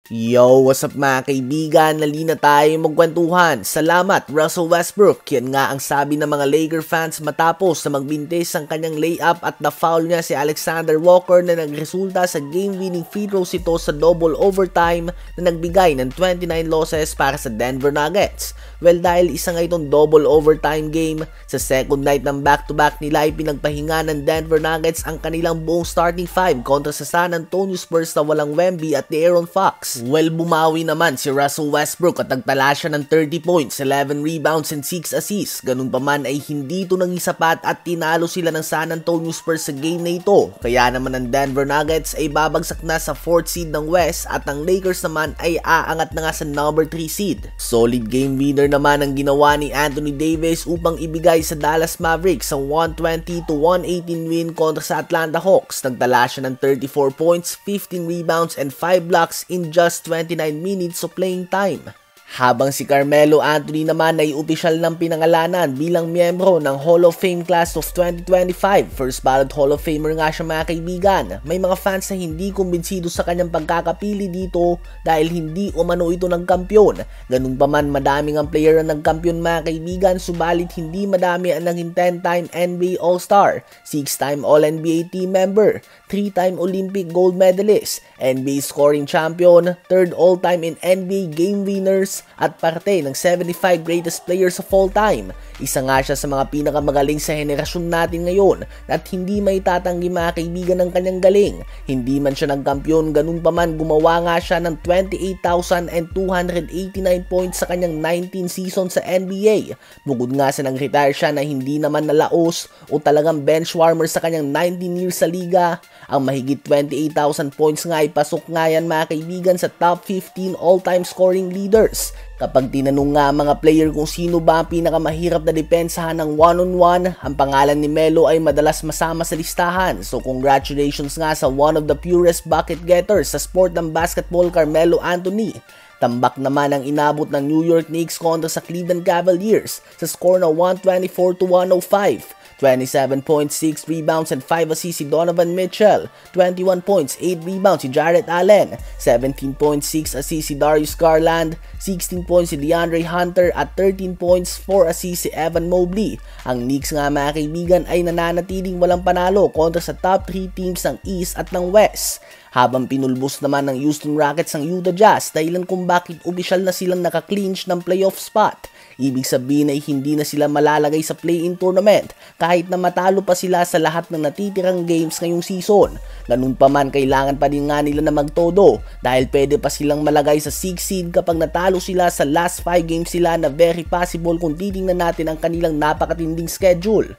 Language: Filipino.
Yo, what's up mga kaibigan? Nalina tayo magkwentuhan. Salamat, Russell Westbrook. Yan nga ang sabi ng mga Laker fans matapos na magbintis ang kanyang layup at na-foul niya si Alexander Walker na nagresulta sa game-winning free throws ito sa double overtime na nagbigay ng 29 losses para sa Denver Nuggets. Well, dahil isa nga itong double overtime game, sa second night ng back-to-back nila ay pinagpahinga ng Denver Nuggets ang kanilang buong starting five kontra sa San Antonio Spurs na walang Wemby at De'Aaron Fox. Well, bumawi naman si Russell Westbrook at nagtala siya ng 30 points, 11 rebounds and 6 assists. Ganun pa man ay hindi ito naging sapat at tinalo sila ng San Antonio Spurs sa game na ito. Kaya naman ang Denver Nuggets ay babagsak na sa 4th seed ng West at ang Lakers naman ay aangat na nga sa number 3 seed. Solid game winner naman ang ginawa ni Anthony Davis upang ibigay sa Dallas Mavericks ang 120-118 win kontra sa Atlanta Hawks. Nagtala siya ng 34 points, 15 rebounds and 5 blocks in just 29 minutes of playing time. Habang si Carmelo Anthony naman ay opisyal ng pinangalanan bilang miyembro ng Hall of Fame Class of 2025. First ballot Hall of Famer nga siya mga kaibigan. May mga fans na hindi kumbinsido sa kanyang pagkakapili dito dahil hindi umano ito ng kampiyon. Ganun pa man madaming ang player na nagkampiyon mga kaibigan, subalit hindi madami ang naging 10-time NBA All-Star, 6-time All-NBA team member, 3-time Olympic gold medalist, NBA scoring champion, 3rd all-time in NBA game winners, at parte ng 75 greatest players of all time. Isa nga siya sa mga pinakamagaling sa henerasyon natin ngayon at hindi may tatanggi mga kaibigan ng kanyang galing. Hindi man siya nagkampiyon, ganun pa man gumawa nga siya ng 28,289 points sa kanyang 19 season sa NBA. Bukod nga sa nag-retire siya na hindi naman nalaos o talagang bench warmer sa kanyang 19 years sa liga, ang mahigit 28,000 points nga ay pasok nga yan mga kaibigan sa top 15 all-time scoring leaders. Kapag tinanong nga mga player kung sino ba ang pinakamahirap na depensahan ng one-on-one, ang pangalan ni Melo ay madalas masama sa listahan. So congratulations nga sa one of the purest bucket getters sa sport ng basketball, Carmelo Anthony. Tambak naman ang inabot ng New York Knicks kontra sa Cleveland Cavaliers sa score na 124-105. 27.6 rebounds and 5 assists si Donovan Mitchell, 21 points, 8 rebounds si Jarrett Allen, 17.6 assists si Darius Garland, 16 points si DeAndre Hunter at 13 points, 4 assists si Evan Mobley. Ang Knicks nga mga kaibigan ay nananatiling walang panalo kontra sa top 3 teams ng East at ng West. Habang pinulbos naman ng Houston Rockets ang Utah Jazz dahilan kung bakit opisyal na silang naka-clinch ng playoff spot. Ibig sabihin ay hindi na sila malalagay sa play-in tournament kahit na matalo pa sila sa lahat ng natitirang games ngayong season. Ganun pa man, kailangan pa din nga nila na magtodo dahil pwede pa silang malagay sa 6th seed kapag natalo sila sa last 5 games sila na very possible kung titingnan natin ang kanilang napakatinding schedule.